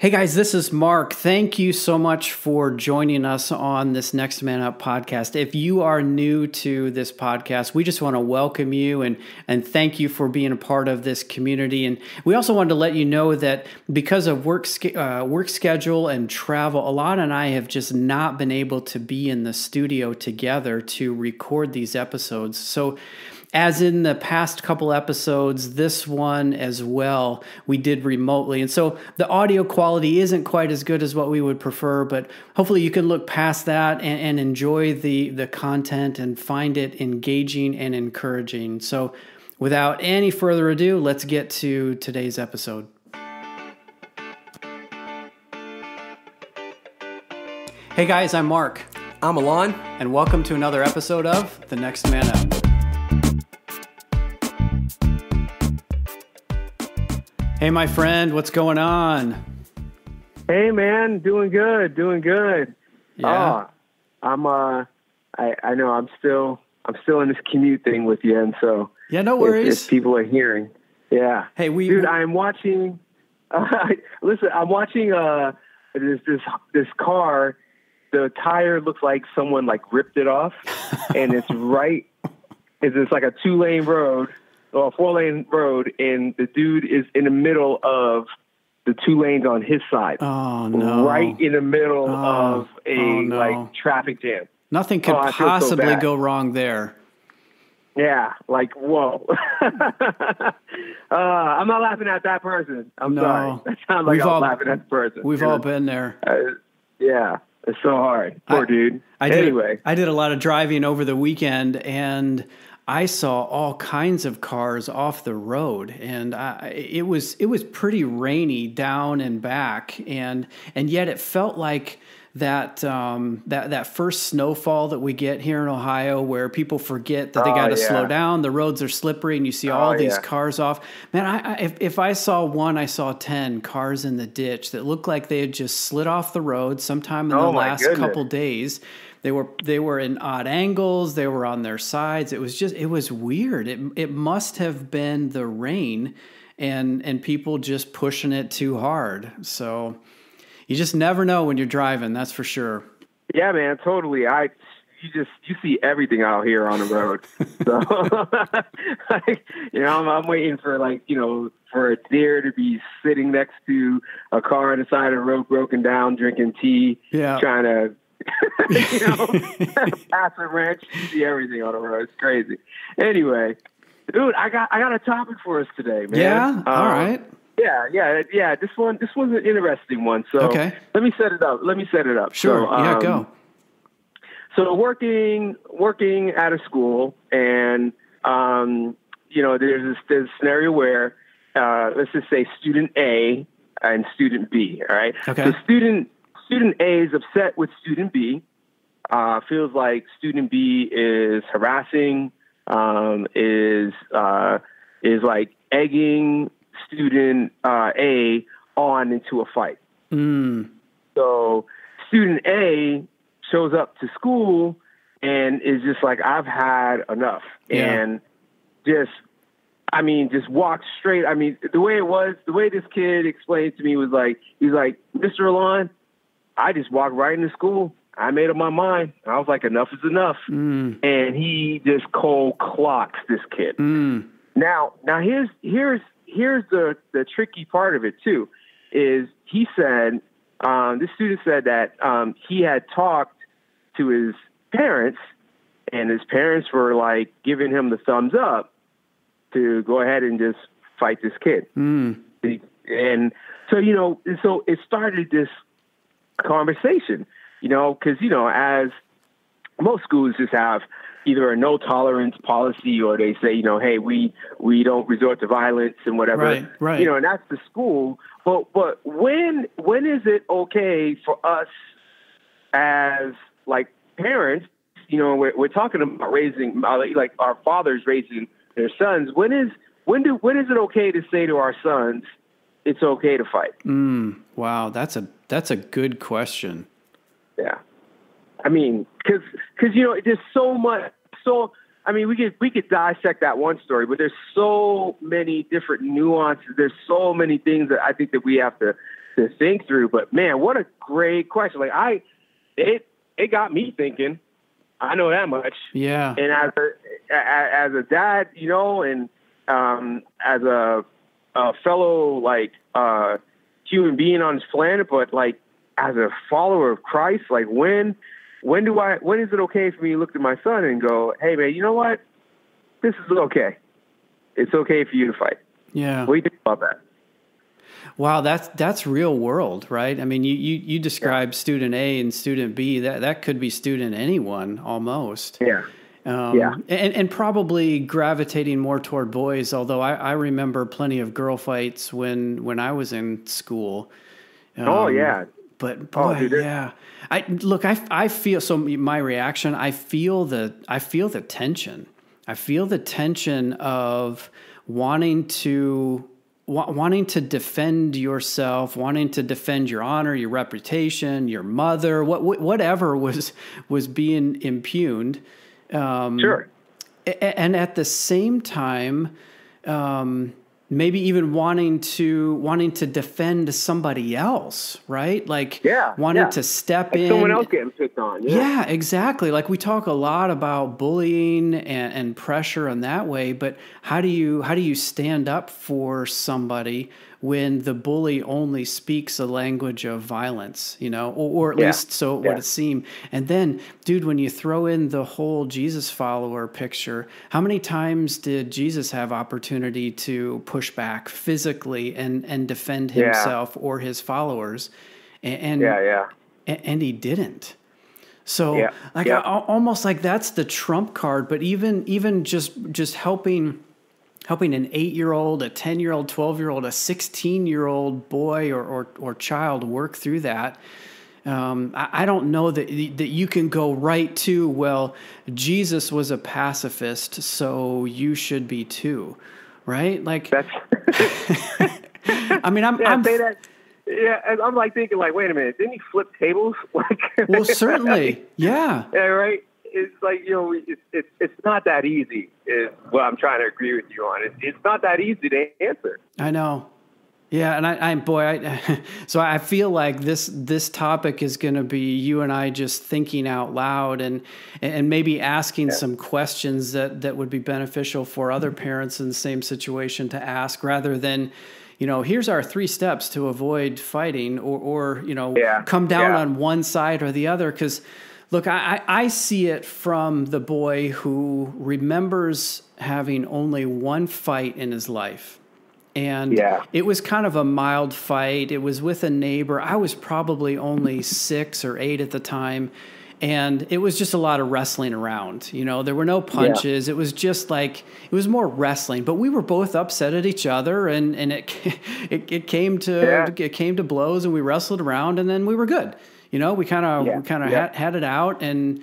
Hey guys, this is Mark. Thank you so much for joining us on this Next Man Up podcast. If you are new to this podcast, we just want to welcome you and thank you for being a part of this community. And we also wanted to let you know that because of work schedule and travel, Alen and I have just not been able to be in the studio together to record these episodes. So as in the past couple episodes, this one as well, we did remotely. And so the audio quality isn't quite as good as what we would prefer, but hopefully you can look past that and enjoy the content and find it engaging and encouraging. So without any further ado, let's get to today's episode. Hey guys, I'm Mark. I'm Alen. And welcome to another episode of The Next Man Up. Hey, my friend, what's going on? Hey, man, doing good. Yeah. I know I'm still in this commute thing with you, and so yeah, no worries. If people are hearing, yeah. Hey, dude, I'm watching. Listen, I'm watching this car. The tire looks like someone ripped it off, and it's right. It's like a 2-lane road. Or a 4-lane road, and the dude is in the middle of the 2 lanes on his side. Oh, no. Right in the middle of a traffic jam. Nothing could possibly go wrong there. Yeah, whoa. I'm not laughing at that person. I'm sorry. That sounds like I'm laughing at the person. We've all been there. Yeah, it's so hard. Poor dude. I did a lot of driving over the weekend, and I saw all kinds of cars off the road, and it was pretty rainy down and back, and yet it felt like that first snowfall that we get here in Ohio, where people forget that they got to slow down. The roads are slippery, and you see all these cars off. Man, if I saw one, I saw 10 cars in the ditch that looked like they had just slid off the road sometime in the last couple days. They were in odd angles. They were on their sides. It was weird. It must have been the rain and people just pushing it too hard. So you just never know when you're driving. That's for sure. Yeah, man, totally. You see everything out here on the road. So, I'm waiting for for a deer to be sitting next to a car on the side of the road, broken down, drinking tea, trying to, pass a wrench. You see everything on the road. It's crazy. Anyway, dude, I got a topic for us today, man. Yeah. All right. Yeah. This one's an interesting one. So okay. Let me set it up. Sure. So, go. So working at a school, and there's this scenario where let's just say student A and student B. All right. Okay. So student A is upset with student B. Feels like student B is harassing, is egging student A on into a fight. So student A shows up to school and is just like, I've had enough. Yeah. And just walked straight. I mean, the way this kid explained to me was he's like, Mr. Alen, I just walked right into school. I made up my mind. I was like, enough is enough. And he just cold clocks this kid. Now here's the tricky part of it too, is he said, this student said that he had talked to his parents, and his parents were giving him the thumbs up to go ahead and just fight this kid. And so it started this conversation, because as most schools just have either a no tolerance policy, or they say, hey, we don't resort to violence and whatever, right. And that's the school. But when is it okay for us as parents? We're talking about raising our fathers raising their sons. When is it okay to say to our sons, it's okay to fight? Wow, that's a good question. Yeah, I mean, because there's so much. So I mean, we could dissect that one story, but there's so many different nuances. There's so many things that I think that we have to to think through. But man, what a great question! Like it got me thinking. I know that much. Yeah. And as a dad, you know, and as a fellow like human being on this planet, but like as a follower of Christ, like when is it okay for me to look at my son and go, hey man, you know what? This is okay. It's okay for you to fight. Yeah. What do you think about that? Wow, that's real world, right? I mean, you describe student A and student B. That could be student anyone almost. Yeah. And probably gravitating more toward boys. Although I remember plenty of girl fights when I was in school. Oh yeah. But boy, yeah. I feel so. My reaction. I feel the tension. I feel the tension of wanting to defend yourself, wanting to defend your honor, your reputation, your mother, whatever was being impugned. Sure. And at the same time, maybe even wanting to defend somebody else, right? Like wanting to step in. Someone else getting picked on. Yeah, exactly. Like we talk a lot about bullying and pressure in that way, but how do you stand up for somebody when the bully only speaks a language of violence, you know, or at least so it would seem. And then, dude, when you throw in the whole Jesus follower picture, how many times did Jesus have opportunity to push back physically and defend himself or his followers? And he didn't. So almost like that's the trump card, but even just helping an 8-year-old, a 10-year-old, 12-year-old, a 16-year-old boy or child work through that. I don't know that you can go right to, well, Jesus was a pacifist, so you should be too, right? Like, that's I mean, I'm say that. Yeah, and I'm like thinking, like, wait a minute, didn't he flip tables? Like, well, certainly, yeah. Yeah, right. It's like, you know, it's not that easy. Is what I'm trying to agree with you on. It's not that easy to answer. I know. Yeah, and so I feel like this topic is going to be you and I just thinking out loud and maybe asking some questions that would be beneficial for other parents in the same situation to ask, rather than, you know, here's our 3 steps to avoid fighting or you know, come down on one side or the other. Because look, I see it from the boy who remembers having only one fight in his life. And it was kind of a mild fight. It was with a neighbor. I was probably only 6 or 8 at the time. And it was just a lot of wrestling around. You know, there were no punches. It was just like, it was more wrestling. But we were both upset at each other, and it came to blows, and we wrestled around, and then we were good. You know, we kind of had it out and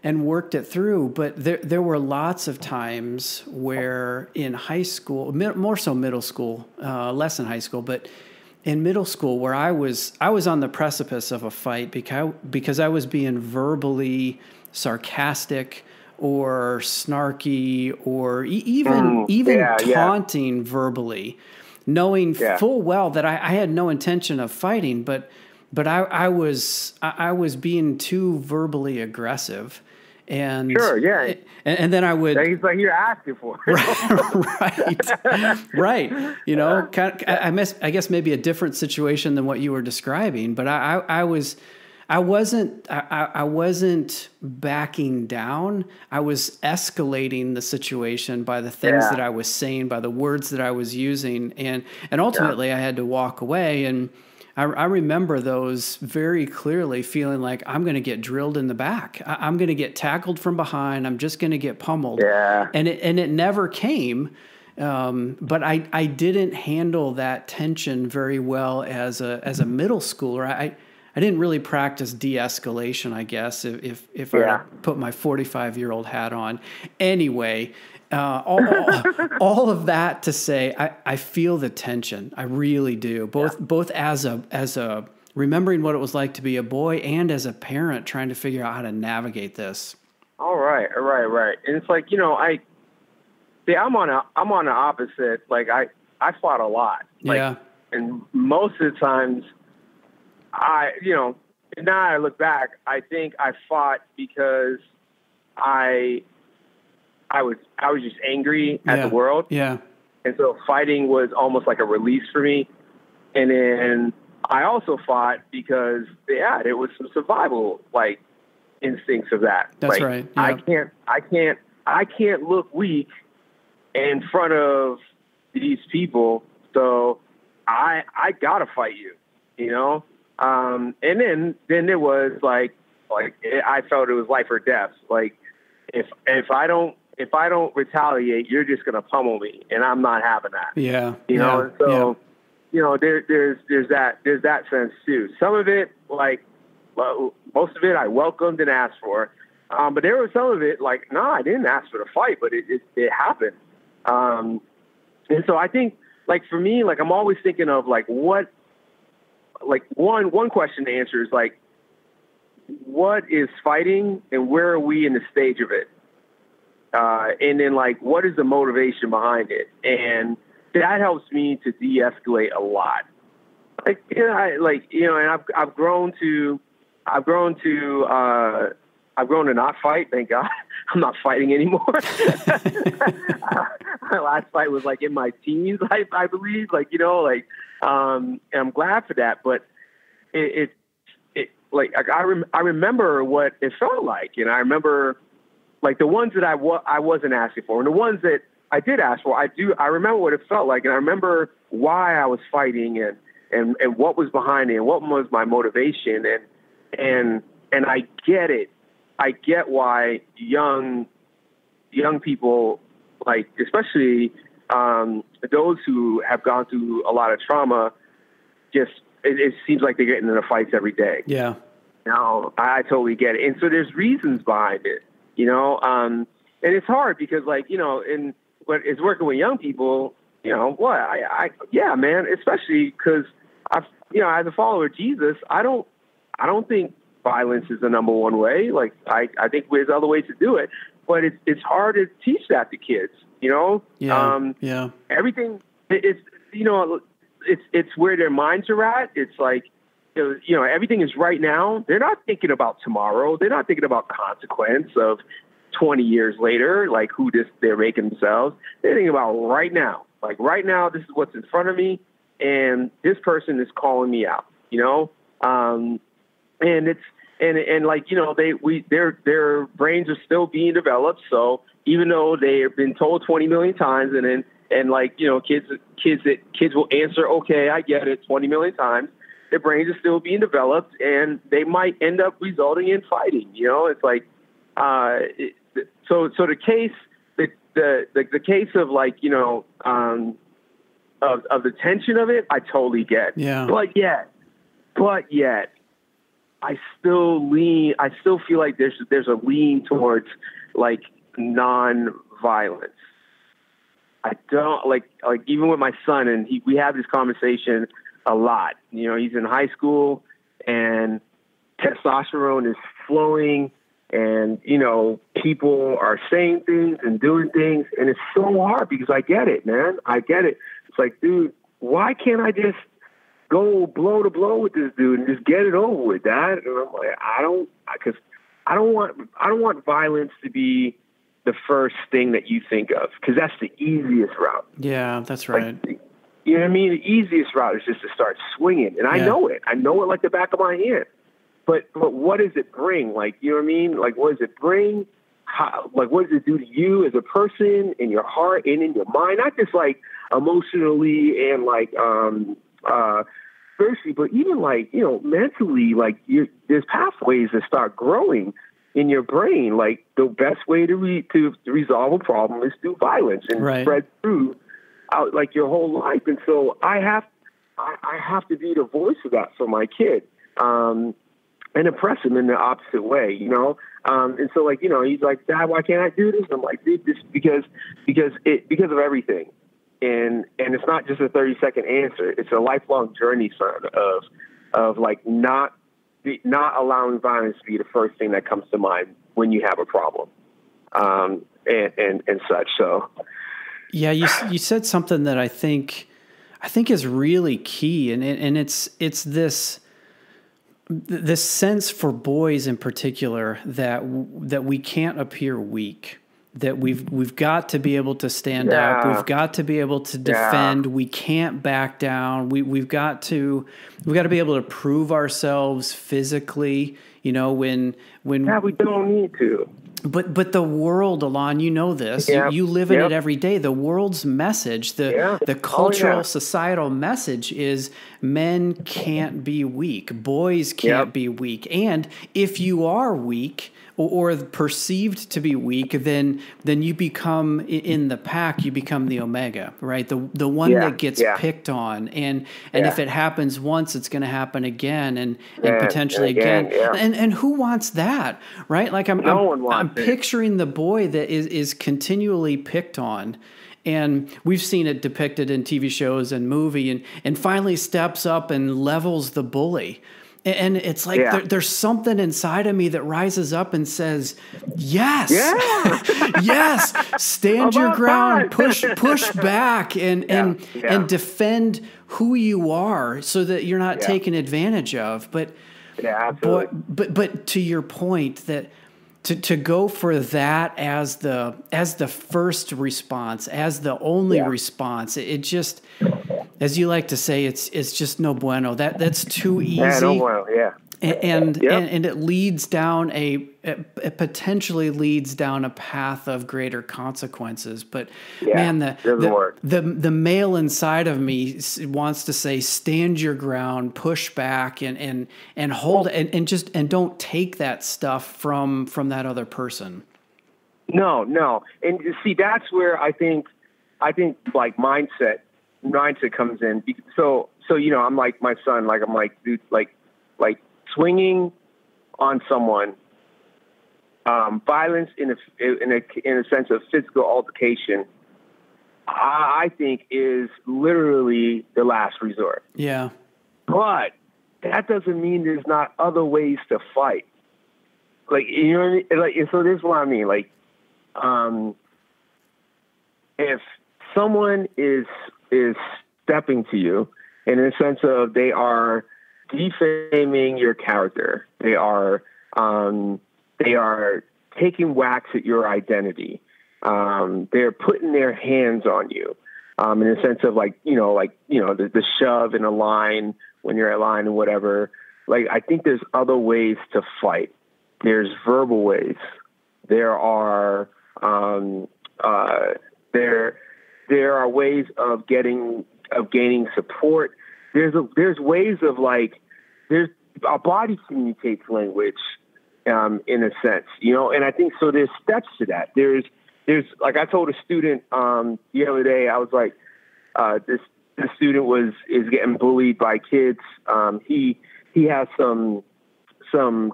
worked it through. But there were lots of times where in high school, more so middle school, less in high school, but in middle school, where I was on the precipice of a fight because I was being verbally sarcastic or snarky or even taunting verbally, knowing full well that I had no intention of fighting, but I was being too verbally aggressive. And and then I would. He's like, you're asking for it. right. You know, I guess maybe a different situation than what you were describing, but I wasn't backing down. I was escalating the situation by the things that I was saying, by the words that I was using, and ultimately I had to walk away. And I remember those very clearly, feeling like I'm going to get drilled in the back. I'm going to get tackled from behind. I'm just going to get pummeled. Yeah. And it never came. But I didn't handle that tension very well as a middle schooler. I didn't really practice de-escalation, I guess, if I put my 45-year-old hat on. Anyway, all of that to say, I feel the tension. I really do. Both as a remembering what it was like to be a boy and as a parent trying to figure out how to navigate this. All right. And it's like, you know, I'm on the opposite. Like I fought a lot. And most of the times now I look back, I think I fought because I was just angry at the world. Yeah. And so fighting was almost like a release for me. And then I also fought because, it was some survival like instincts of that. That's like, right. Yeah. I can't look weak in front of these people. So I gotta fight you, and then it was like I felt it was life or death. Like if I don't retaliate, you're just gonna pummel me, and I'm not having that. Yeah. And so there's that sense too. Some of it, like most of it, I welcomed and asked for, but there was some of it like, no, I didn't ask for the fight, but it happened. And so I think, like, for me, like, I'm always thinking of like what, like one question to answer is like, what is fighting and where are we in the stage of it? And then like, what is the motivation behind it? And that helps me to de-escalate a lot. Like, and I've grown to not fight. Thank God. I'm not fighting anymore. My last fight was like in my teens, I believe, and I'm glad for that. But I remember what it felt like. And I remember like the ones that I wasn't asking for and the ones that I did ask for. I remember what it felt like. And I remember why I was fighting and what was behind it and what was my motivation. And I get it. I get why young people, like, especially those who have gone through a lot of trauma, it seems like they're getting into fights every day. Yeah. I totally get it. And so there's reasons behind it, and it's hard because, like, but it's working with young people, yeah, man, especially because as a follower of Jesus, I don't think violence is the number one way. Like, I think there's other ways to do it, but it's hard to teach that to kids, Yeah. Everything, it's where their minds are at. It's like, everything is right now. They're not thinking about tomorrow. They're not thinking about consequence of 20 years later, like they're making themselves. They're thinking about right now. Like, right now, this is what's in front of me, and this person is calling me out, and it's, and like, their brains are still being developed. So even though they have been told 20 million times and like, kids will answer, okay, I get it 20 million times, their brains are still being developed and they might end up resulting in fighting. It's like, so the case, the case of like, of the tension of it, I totally get. Yeah. But yet, I still feel like there's a lean towards like non-violence. I don't like even with my son, and we have this conversation a lot. He's in high school and testosterone is flowing, and people are saying things and doing things, and it's so hard because I get it, man. I get it. It's like, dude, why can't I just go blow to blow with this dude and just get it over with, Dad? And I'm like, I don't want violence to be the first thing that you think of, because that's the easiest route. Yeah, that's right. Like, you know what I mean? The easiest route is just to start swinging, and I know it. I know it like the back of my hand. But what does it bring? Like, you know what I mean? Like, what does it bring? How, like, what does it do to you as a person, in your heart and in your mind? Not just like emotionally and like spiritually, but even like, mentally. Like, there's pathways that start growing in your brain. Like, the best way to resolve a problem is through violence and spread through out like your whole life. And so I have to be the voice of that for my kid. And impress him in the opposite way, and so, like, he's like, Dad, why can't I do this? I'm like, dude, this because of everything, and it's not just a 30-second answer. It's a lifelong journey, son, of like not allowing violence to be the first thing that comes to mind when you have a problem, and such. So, yeah, you said something that I think is really key, and it's this. the sense for boys in particular that we can't appear weak, that we've got to be able to stand up, we've got to be able to defend, we can't back down, we've got to be able to prove ourselves physically, when we don't need to. But the world, Alen, you know this. You live in it every day. The world's message, the cultural, societal message is men can't be weak. Boys can't be weak. And if you are weak or perceived to be weak, then you become, in the pack, you become the omega, right? The one that gets picked on. And if it happens once, it's going to happen again and potentially again. And who wants that, right? Like I'm picturing the boy that is continually picked on. And we've seen it depicted in TV shows and movie and finally steps up and levels the bully. And it's like there's something inside of me that rises up and says, yes, yes, stand your ground, push back and defend who you are so that you're not taken advantage of. But to your point, that to go for that as the first response, as the only response, it just, as you like to say, it's just no bueno. That's too easy. No bueno, And it leads down it potentially leads down a path of greater consequences. But man, the male inside of me wants to say, stand your ground, push back, and hold and don't take that stuff from that other person. No, and see, that's where I think like mindset comes in. So I'm like my son, like I'm like, dude, like swinging on someone, violence in a sense of physical altercation, I think is literally the last resort. Yeah. But that doesn't mean there's not other ways to fight. Like, you know what I mean? Like, so this is what I mean. Like, if someone is stepping to you in a sense of they are defaming your character, they are taking whacks at your identity, they're putting their hands on you, in a sense of the shove in a line when you're at line and whatever. Like, I think there's other ways to fight. There's verbal ways. There are there are ways of gaining support. There's ways of our body communicates language, in a sense, and I think so. There's steps to that. There's like I told a student the other day. I was like, this student is getting bullied by kids. He has some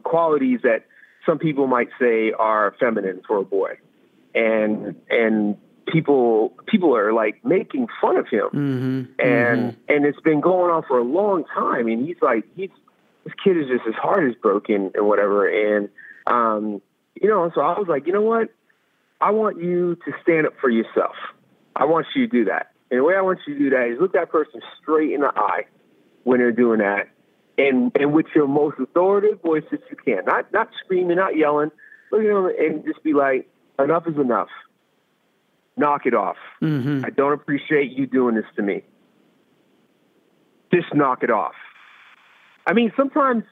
qualities that some people might say are feminine for a boy, and people are like making fun of him, and it's been going on for a long time. And this kid is just, his heart is broken and whatever. And so I was like, you know what? I want you to stand up for yourself. I want you to do that. And the way I want you to do that is look that person straight in the eye when they're doing that, and with your most authoritative voice that you can, not screaming, not yelling. Look at them and just be like, enough is enough. Knock it off. I don't appreciate you doing this to me. Just knock it off. I mean, sometimes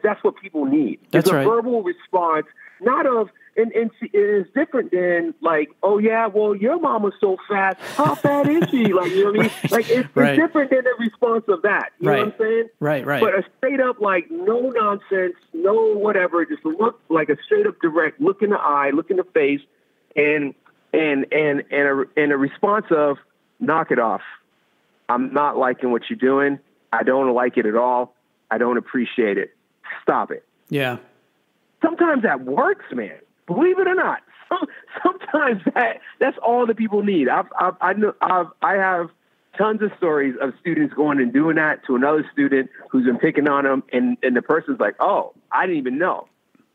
that's what people need. That's it's right. A verbal response, not of, and it is different than like, oh yeah, well your mom was so fat. How fat is she? Like, you know what I mean? Like it's different than the response of that. You know what I'm saying? Right. But a straight up, like, no nonsense, no whatever, just look like a straight up direct look in the eye, look in the face, and a response of knock it off. I'm not liking what you're doing. I don't like it at all. I don't appreciate it. Stop it. Yeah. Sometimes that works, man. Believe it or not. Sometimes that's all that people need. I have tons of stories of students going and doing that to another student who's been picking on them, and the person's like, oh, I didn't even know.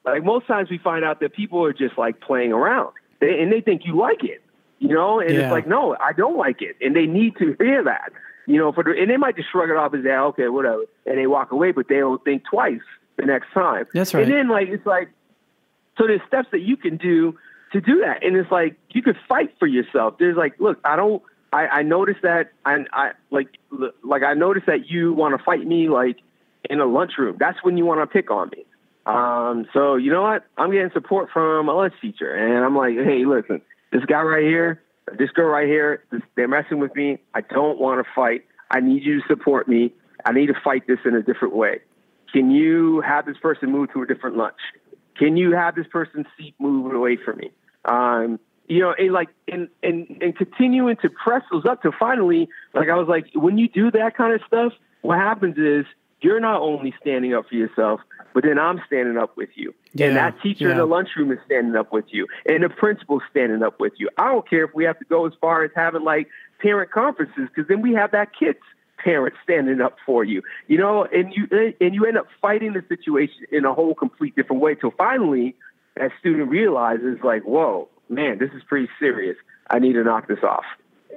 Like, most times we find out that people are just like playing around, and they think you like it, and it's like, no, I don't like it, and they need to hear that. and they might just shrug it off as that, okay, whatever, and they walk away, but they don't think twice the next time. That's right. And then it's like, so there's steps that you can do to do that. And it's like, you could fight for yourself. There's like, look, I noticed that I noticed that you want to fight me like in a lunchroom. That's when you want to pick on me. So you know what? I'm getting support from a lunch teacher, and I'm like, hey, listen, this guy right here, this girl right here, they're messing with me. I don't want to fight. I need you to support me. I need to fight this in a different way. Can you have this person move to a different lunch? Can you have this person's seat moved away from me? And continuing to press those up to finally, like I was like, when you do that kind of stuff, what happens is you're not only standing up for yourself, but then I'm standing up with you. Yeah, and that teacher in the lunchroom is standing up with you. And the principal's standing up with you. I don't care if we have to go as far as having like parent conferences, because then we have that kid's parent standing up for you, and you end up fighting the situation in a whole complete different way till finally that student realizes like, whoa, man, this is pretty serious. I need to knock this off.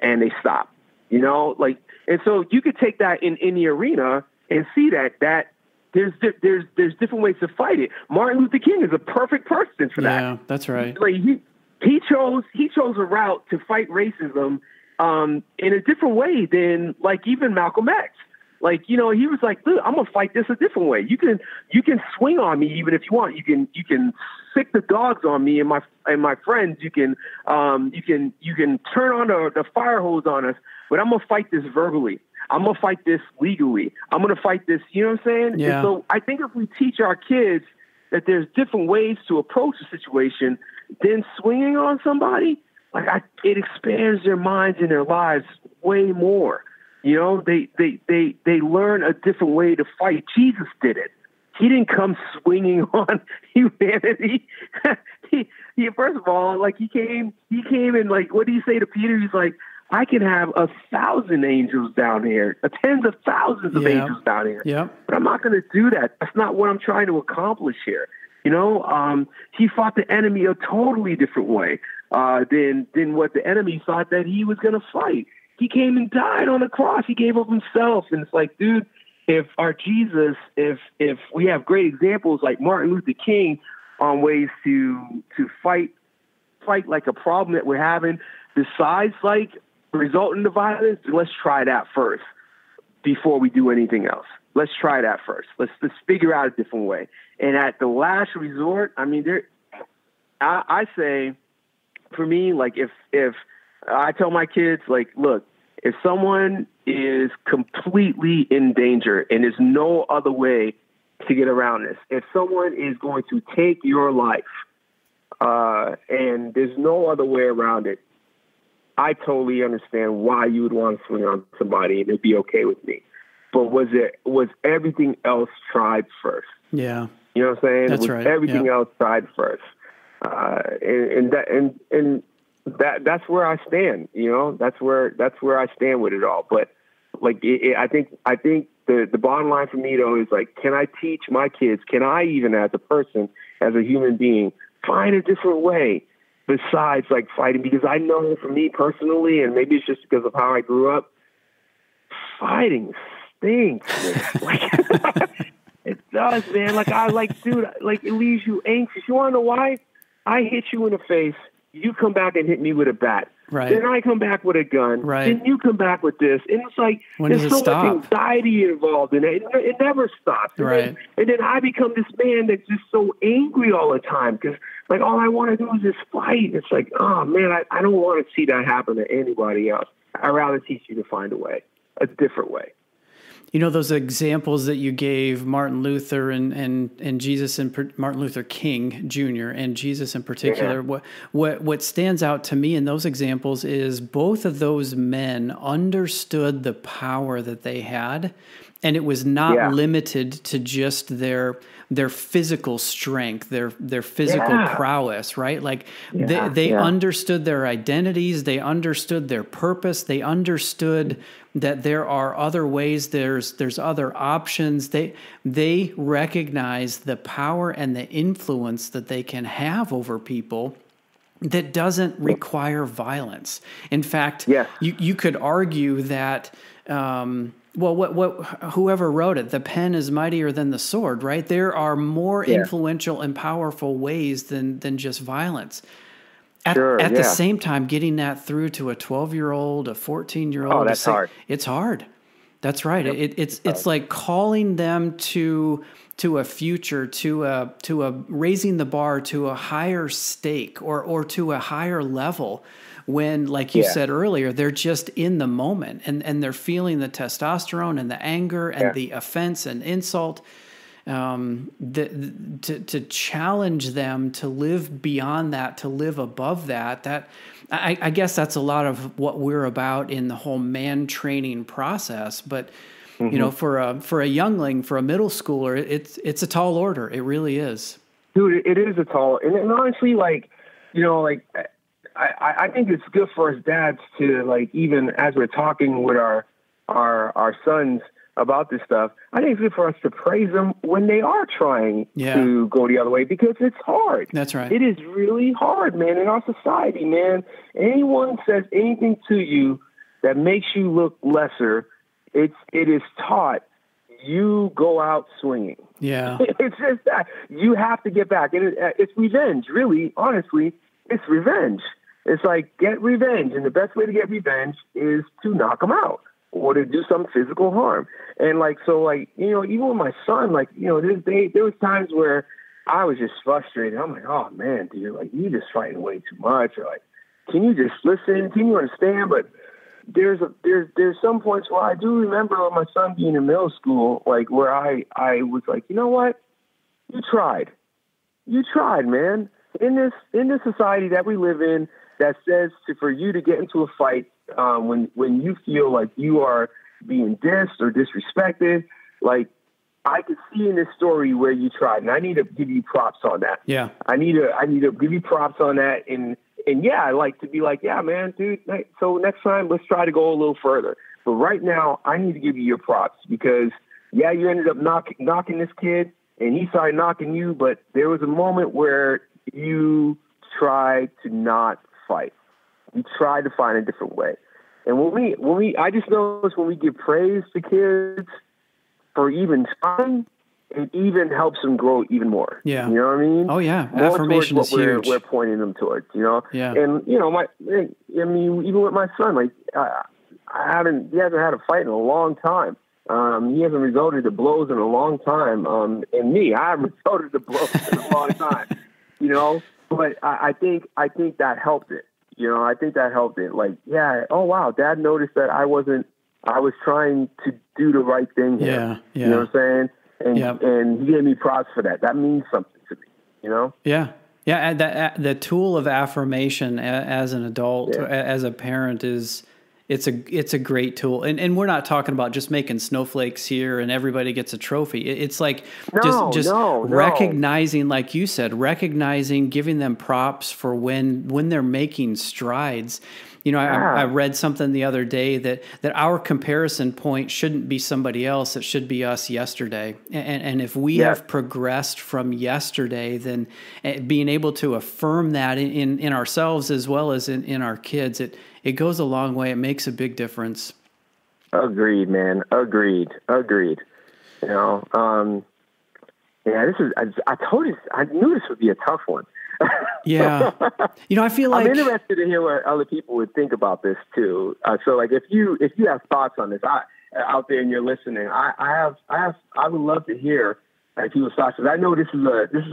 And they stop, and so you could take that in the arena and see that there's different ways to fight it. Martin Luther King is a perfect person for that. Yeah, that's right. Like he chose a route to fight racism in a different way than like even Malcolm X. Like, he was like, look, I'm gonna fight this a different way. You can swing on me even if you want. You can sick the dogs on me and my friends. You can turn on the fire hose on us, but I'm gonna fight this verbally. I'm gonna fight this legally. I'm gonna fight this. You know what I'm saying? Yeah. And so I think if we teach our kids that there's different ways to approach a situation than swinging on somebody, it expands their minds and their lives way more. They learn a different way to fight. Jesus did it. He didn't come swinging on humanity. he first of all, he came and what did he say to Peter? He's like, I can have 1,000 angels down here, tens of thousands of angels down here. Yep. But I'm not going to do that. That's not what I'm trying to accomplish here. He fought the enemy a totally different way than what the enemy thought that he was going to fight. He came and died on the cross. He gave up himself. And it's like, dude, if our Jesus, if we have great examples like Martin Luther King on ways to fight like a problem that we're having, besides resulting to violence, let's try that first before we do anything else. Let's try that first. Let's figure out a different way. And at the last resort, I mean, I say, for me, if I tell my kids, look, if someone is completely in danger and there's no other way to get around this, if someone is going to take your life and there's no other way around it, I totally understand why you would want to swing on somebody and it'd be okay with me. But was everything else tried first? Yeah. You know what I'm saying? That's right. Everything else tried first. That's where I stand. That's where I stand with it all. But I think the bottom line for me though is can I teach my kids? Can I even as a person, as a human being, find a different way besides fighting? Because I know for me personally, and maybe it's just because of how I grew up, fighting stinks. It does, man. Dude, it leaves you anxious. You want to know why? I hit you in the face. You come back and hit me with a bat. Right. Then I come back with a gun. Right. Then you come back with this. And it's when does there's it so stop? much anxiety involved in it. It never stops. Right. And then I become this man that's just so angry all the time because all I want to do is just fight. It's oh man, I don't want to see that happen to anybody else. I'd rather teach you to find a different way. Those examples that you gave, Martin Luther and Jesus and Martin Luther King Jr. and Jesus in particular, what stands out to me in those examples is both of those men understood the power that they had, and it was not limited to just their physical strength, their physical prowess, right? They understood their identities, they understood their purpose, they understood that there are other ways, there's other options. They recognize the power and the influence that they can have over people that doesn't require violence. In fact, Yes. you could argue that, whoever wrote it, the pen is mightier than the sword, right? There are more influential and powerful ways than just violence. At the same time, getting that through to a 12-year-old, a 14-year-old, oh, that's hard. It's hard. That's right. Yep. It's like calling them to a future, to a raising the bar to a higher stake or to a higher level when, like you said earlier, they're just in the moment and they're feeling the testosterone and the anger and the offense and insult. To challenge them to live beyond that, to live above that, I guess that's a lot of what we're about in the whole man training process. But you know, for a youngling, for a middle schooler, it's a tall order. It really is. Dude, it is a tall, and honestly, like, you know, like I think it's good for us dads to, like, even as we're talking with our sons about this stuff, I think it's good for us to praise them when they are trying to go the other way, because it's hard. That's right. It is really hard, man, in our society, man. Anyone says anything to you that makes you look lesser, it is taught you go out swinging. Yeah. It's just that you have to get back. And it's revenge, really, honestly. It's revenge. It's like, get revenge. And the best way to get revenge is to knock them out or to do some physical harm. And like, so like, you know, even with my son, like, you know, there was times where I was just frustrated. I'm like, oh man, dude, like, you just fighting way too much. Or like, can you just listen? Can you understand? But there's some points where I do remember my son being in middle school, like, where I was like, you know what? You tried, man. In this society that we live in, that says for you to get into a fight, when you feel like you are being dissed or disrespected, like, I could see in this story where you tried, and I need to give you props on that. Yeah. I need to give you props on that. And yeah, I like to be like, yeah, man, dude. So next time, let's try to go a little further. But right now, I need to give you your props because, yeah, you ended up knocking this kid, and he started knocking you. But there was a moment where you tried to not fight. You tried to find a different way. And I just notice when we give praise to kids for even trying, it even helps them grow even more. Yeah. You know what I mean? Oh yeah. More Affirmation is huge. We're pointing them towards, you know? Yeah. And, you know, even with my son, like, he hasn't had a fight in a long time. He hasn't resorted to blows in a long time. And me, I haven't resorted to blows in a long time, you know? But I think that helped it. You know, I think that helped it. Like, yeah, oh wow, Dad noticed that I was trying to do the right thing here. Yeah, yeah. You know what I'm saying? And he gave me props for that. That means something to me, you know? Yeah. Yeah, the tool of affirmation as an adult, as a parent, it's a great tool. And we're not talking about just making snowflakes here and everybody gets a trophy. It's like just recognizing, like you said, giving them props for when they're making strides. You know, I read something the other day that our comparison point shouldn't be somebody else. It should be us yesterday. And if we have progressed from yesterday, then being able to affirm that in ourselves as well as in our kids, it goes a long way. It makes a big difference. Agreed, man. Agreed. You know, I knew this would be a tough one. Yeah. You know, I feel like I'm interested to hear what other people would think about this too. So like, if you have thoughts on this out there and you're listening, I would love to hear people's thoughts. Because I know this is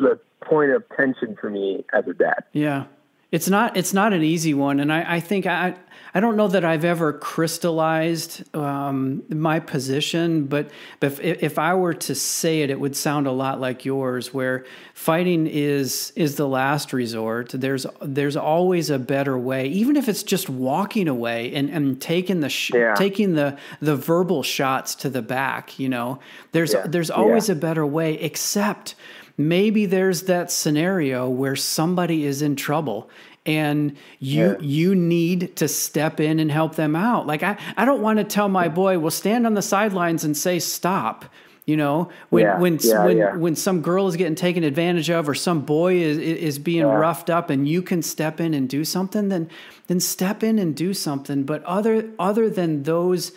a point of tension for me as a dad. Yeah. It's not an easy one. And I think I don't know that I've ever crystallized my position, but if I were to say it, it would sound a lot like yours, where fighting is the last resort. There's always a better way, even if it's just walking away and taking the verbal shots to the back. You know, there's always a better way, except maybe there's that scenario where somebody is in trouble and you need to step in and help them out. Like I don't want to tell my boy, well, stand on the sidelines and say stop. You know, when some girl is getting taken advantage of, or some boy is being roughed up, and you can step in and do something, then step in and do something. But other than those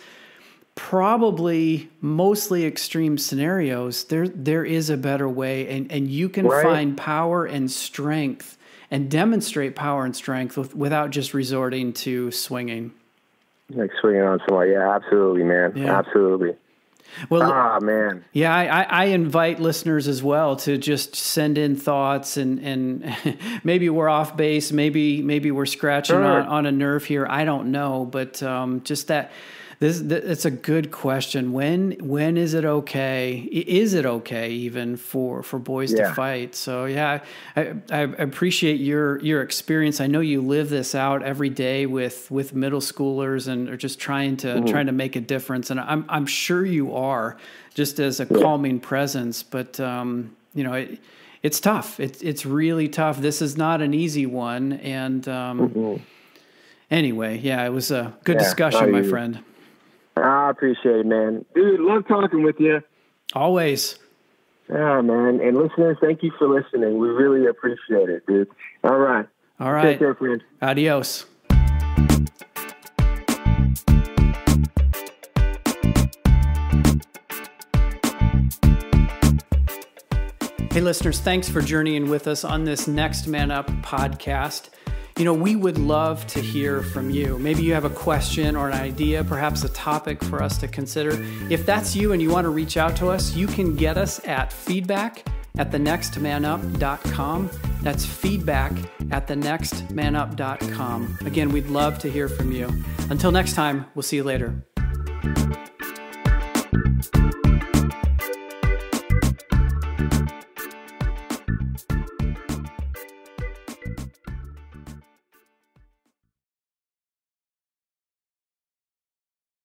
probably mostly extreme scenarios, there is a better way, and you can find power and strength and demonstrate power and strength without just resorting to swinging. Like swinging on somebody. Yeah, absolutely, man. Yeah. Absolutely. Well, man. Yeah, I invite listeners as well to just send in thoughts, and maybe we're off base, maybe we're scratching on a nerve here. I don't know, but just that. It's a good question. When is it okay? Is it okay even for boys to fight? So yeah, I appreciate your experience. I know you live this out every day with middle schoolers, and are just trying to make a difference. And I'm sure you are, just as a calming presence. But you know, it's tough. It's really tough. This is not an easy one. And anyway, yeah, it was a good discussion, my friend. I appreciate it, man. Dude, love talking with you. Always. Yeah, man. And listeners, thank you for listening. We really appreciate it, dude. All right. Take care, friend. Adios. Hey, listeners, thanks for journeying with us on this Next Man Up podcast. You know, we would love to hear from you. Maybe you have a question or an idea, perhaps a topic for us to consider. If that's you and you want to reach out to us, you can get us at feedback@thenextmanup.com. That's feedback@thenextmanup.com. Again, we'd love to hear from you. Until next time, we'll see you later.